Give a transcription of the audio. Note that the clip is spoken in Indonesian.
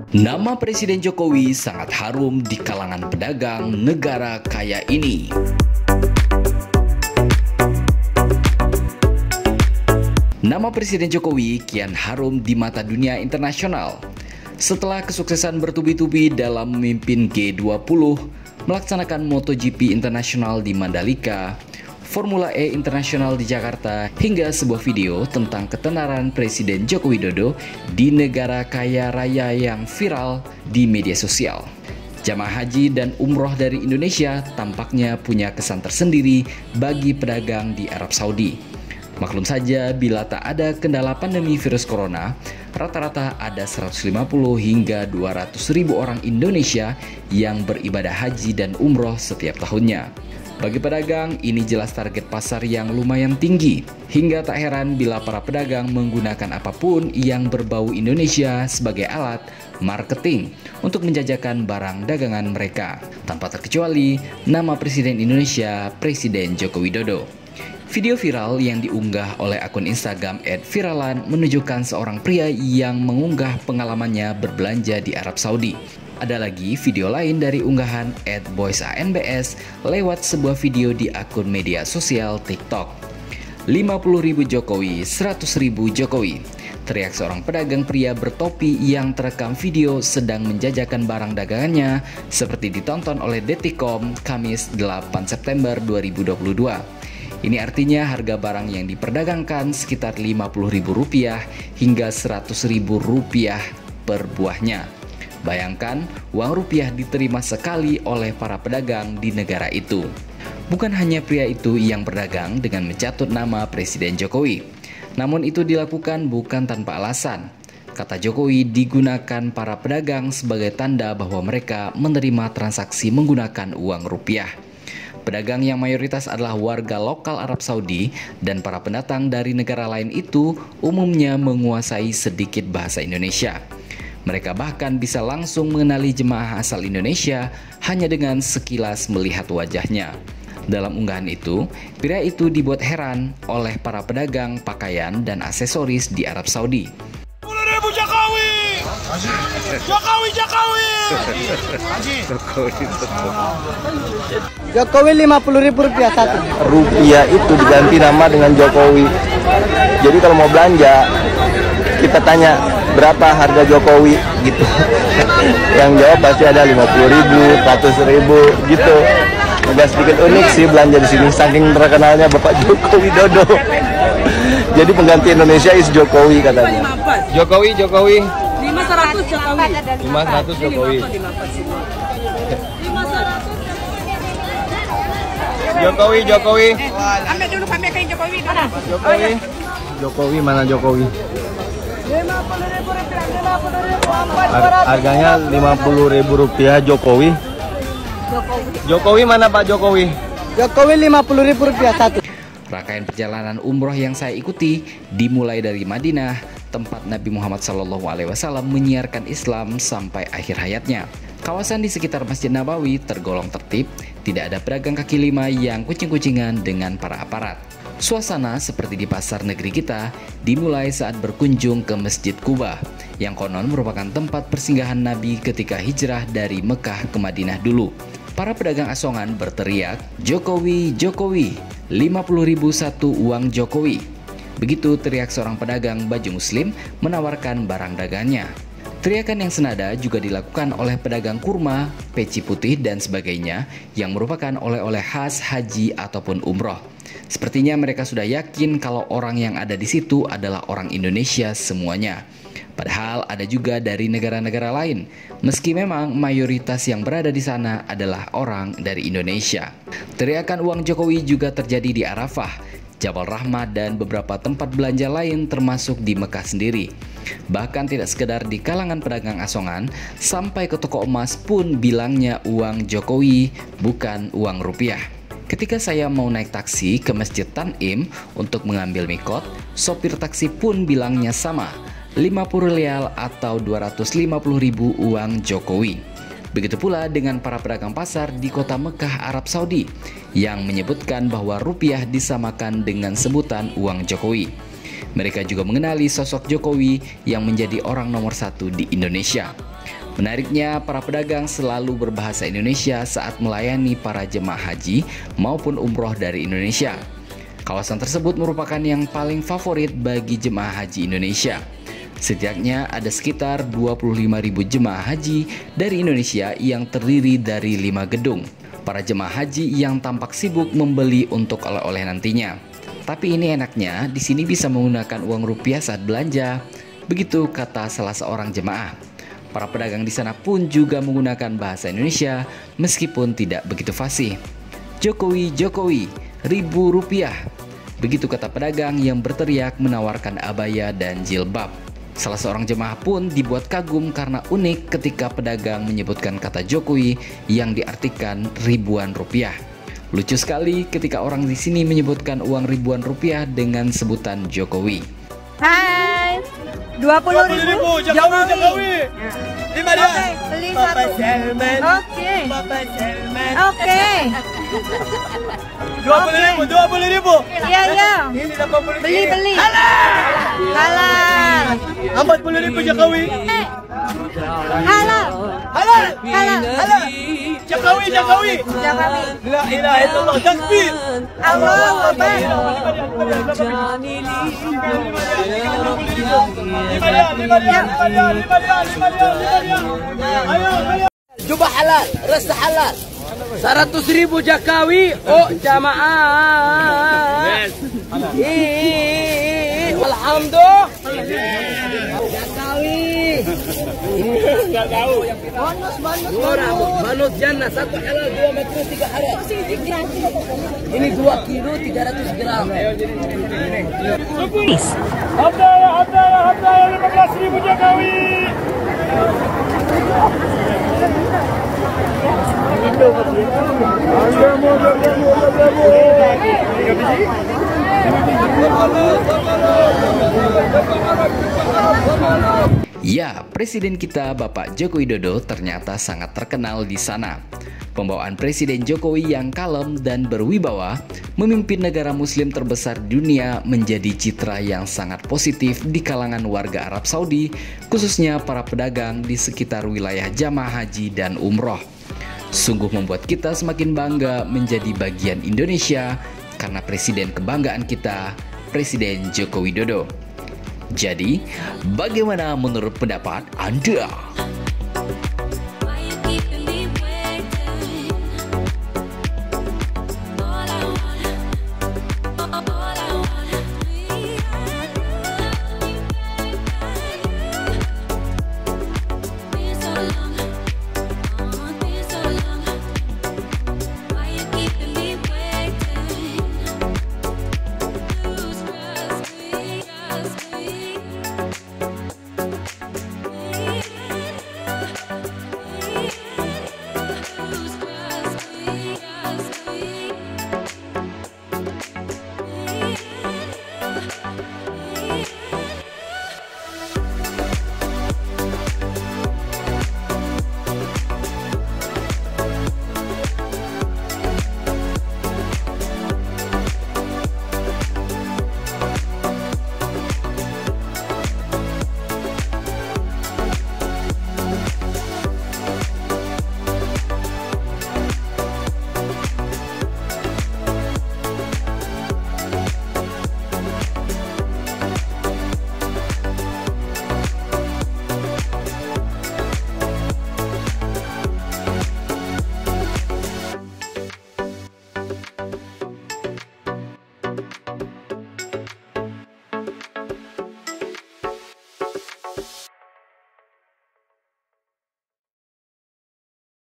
Nama Presiden Jokowi sangat harum di kalangan pedagang negara kaya ini. Nama Presiden Jokowi kian harum di mata dunia internasional. Setelah kesuksesan bertubi-tubi dalam memimpin G20, melaksanakan MotoGP internasional di Mandalika, Formula E internasional di Jakarta, hingga sebuah video tentang ketenaran Presiden Joko Widodo di negara kaya raya yang viral di media sosial. Jamaah haji dan umroh dari Indonesia tampaknya punya kesan tersendiri bagi pedagang di Arab Saudi. Maklum saja bila tak ada kendala pandemi virus corona, rata-rata ada 150 hingga 200 ribu orang Indonesia yang beribadah haji dan umroh setiap tahunnya. Bagi pedagang, ini jelas target pasar yang lumayan tinggi. Hingga tak heran bila para pedagang menggunakan apapun yang berbau Indonesia sebagai alat marketing untuk menjajakan barang dagangan mereka. Tanpa terkecuali, nama Presiden Indonesia, Presiden Joko Widodo. Video viral yang diunggah oleh akun Instagram @viralan menunjukkan seorang pria yang mengunggah pengalamannya berbelanja di Arab Saudi. Ada lagi video lain dari unggahan @boysanbs lewat sebuah video di akun media sosial TikTok. 50.000 Jokowi, 100.000 Jokowi. Teriak seorang pedagang pria bertopi yang terekam video sedang menjajakan barang dagangannya seperti ditonton oleh Detikcom Kamis 8 September 2022. Ini artinya harga barang yang diperdagangkan sekitar Rp50.000 hingga Rp100.000 per buahnya. Bayangkan, uang rupiah diterima sekali oleh para pedagang di negara itu. Bukan hanya pria itu yang berdagang dengan mencatut nama Presiden Jokowi. Namun itu dilakukan bukan tanpa alasan. Kata Jokowi digunakan para pedagang sebagai tanda bahwa mereka menerima transaksi menggunakan uang rupiah. Pedagang yang mayoritas adalah warga lokal Arab Saudi dan para pendatang dari negara lain itu umumnya menguasai sedikit bahasa Indonesia. Mereka bahkan bisa langsung mengenali jemaah asal Indonesia hanya dengan sekilas melihat wajahnya. Dalam unggahan itu, pria itu dibuat heran oleh para pedagang pakaian dan aksesoris di Arab Saudi. 10.000 Jokowi! Jokowi, Jokowi! Jokowi Rp50.000 satu. Rupiah itu diganti nama dengan Jokowi. Jadi kalau mau belanja, kita tanya berapa harga Jokowi gitu. Yang jawab pasti ada 50.000, 100.000 gitu. Agak sedikit unik sih belanja di sini saking terkenalnya Bapak Joko Widodo. Jadi pengganti Indonesia is Jokowi katanya. Jokowi 500 Jokowi. 500 Jokowi. Jokowi. Ambil dulu pamerkan Jokowi. Jokowi mana Jokowi? Harganya Rp50.000 Jokowi. Jokowi mana Pak Jokowi? Jokowi Rp50.000 satu. Rangkaian perjalanan umroh yang saya ikuti dimulai dari Madinah, tempat Nabi Muhammad SAW menyiarkan Islam sampai akhir hayatnya. Kawasan di sekitar Masjid Nabawi tergolong tertib, tidak ada pedagang kaki lima yang kucing-kucingan dengan para aparat. Suasana seperti di pasar negeri kita dimulai saat berkunjung ke Masjid Quba, yang konon merupakan tempat persinggahan Nabi ketika hijrah dari Mekah ke Madinah dulu. Para pedagang asongan berteriak, "Jokowi, Jokowi, 50.000 satu uang Jokowi." Begitu teriak seorang pedagang baju muslim menawarkan barang dagangnya. Teriakan yang senada juga dilakukan oleh pedagang kurma, peci putih, dan sebagainya yang merupakan oleh-oleh khas haji ataupun umroh. Sepertinya mereka sudah yakin kalau orang yang ada di situ adalah orang Indonesia semuanya. Padahal ada juga dari negara-negara lain, meski memang mayoritas yang berada di sana adalah orang dari Indonesia. Teriakan uang Jokowi juga terjadi di Arafah, Jabal Rahmah, dan beberapa tempat belanja lain termasuk di Mekah sendiri. Bahkan tidak sekedar di kalangan pedagang asongan, sampai ke toko emas pun bilangnya uang Jokowi, bukan uang rupiah. Ketika saya mau naik taksi ke Masjid Tanim untuk mengambil mikot, sopir taksi pun bilangnya sama, 50 rial atau 250.000 uang Jokowi. Begitu pula dengan para pedagang pasar di kota Mekah, Arab Saudi, yang menyebutkan bahwa rupiah disamakan dengan sebutan uang Jokowi. Mereka juga mengenali sosok Jokowi yang menjadi orang nomor satu di Indonesia. Menariknya, para pedagang selalu berbahasa Indonesia saat melayani para jemaah haji maupun umroh dari Indonesia. Kawasan tersebut merupakan yang paling favorit bagi jemaah haji Indonesia. Setidaknya ada sekitar 25.000 jemaah haji dari Indonesia yang terdiri dari 5 gedung. Para jemaah haji yang tampak sibuk membeli untuk oleh-oleh nantinya. Tapi ini enaknya, di sini bisa menggunakan uang rupiah saat belanja. Begitu kata salah seorang jemaah. Para pedagang di sana pun juga menggunakan bahasa Indonesia meskipun tidak begitu fasih. Jokowi, Jokowi, Rp1.000. Begitu kata pedagang yang berteriak menawarkan abaya dan jilbab. Salah seorang jemaah pun dibuat kagum karena unik ketika pedagang menyebutkan kata Jokowi yang diartikan ribuan rupiah. Lucu sekali ketika orang di sini menyebutkan uang ribuan rupiah dengan sebutan Jokowi. Hai, 20.000 Jokowi. 5 dia. Oke, beli satu. Oke. Oke. 20.000. Iya, iya. Ini 80.000. Beli. Halal. 40.000 Jokowi. Halal. Jokowi. Jokowi. La ilaha illallah, takbir. Allahu Akbar. Jubah halal, rasa halal. 100.000 Jokowi, oh jamaah. Alhamdulillah. Jokowi. Enggak tahu. Bonus jannah, 1 halal, 2 makruh, 3 haram. Ini 2 kilo 300 gram. Abdallah 15.000 Jokowi. Ya, Presiden kita Bapak Joko Widodo ternyata sangat terkenal di sana. Pembawaan Presiden Jokowi yang kalem dan berwibawa memimpin negara muslim terbesar di dunia menjadi citra yang sangat positif di kalangan warga Arab Saudi, khususnya para pedagang di sekitar wilayah jamaah haji dan umroh. Sungguh membuat kita semakin bangga menjadi bagian Indonesia karena presiden kebanggaan kita, Presiden Joko Widodo. Jadi, bagaimana menurut pendapat Anda?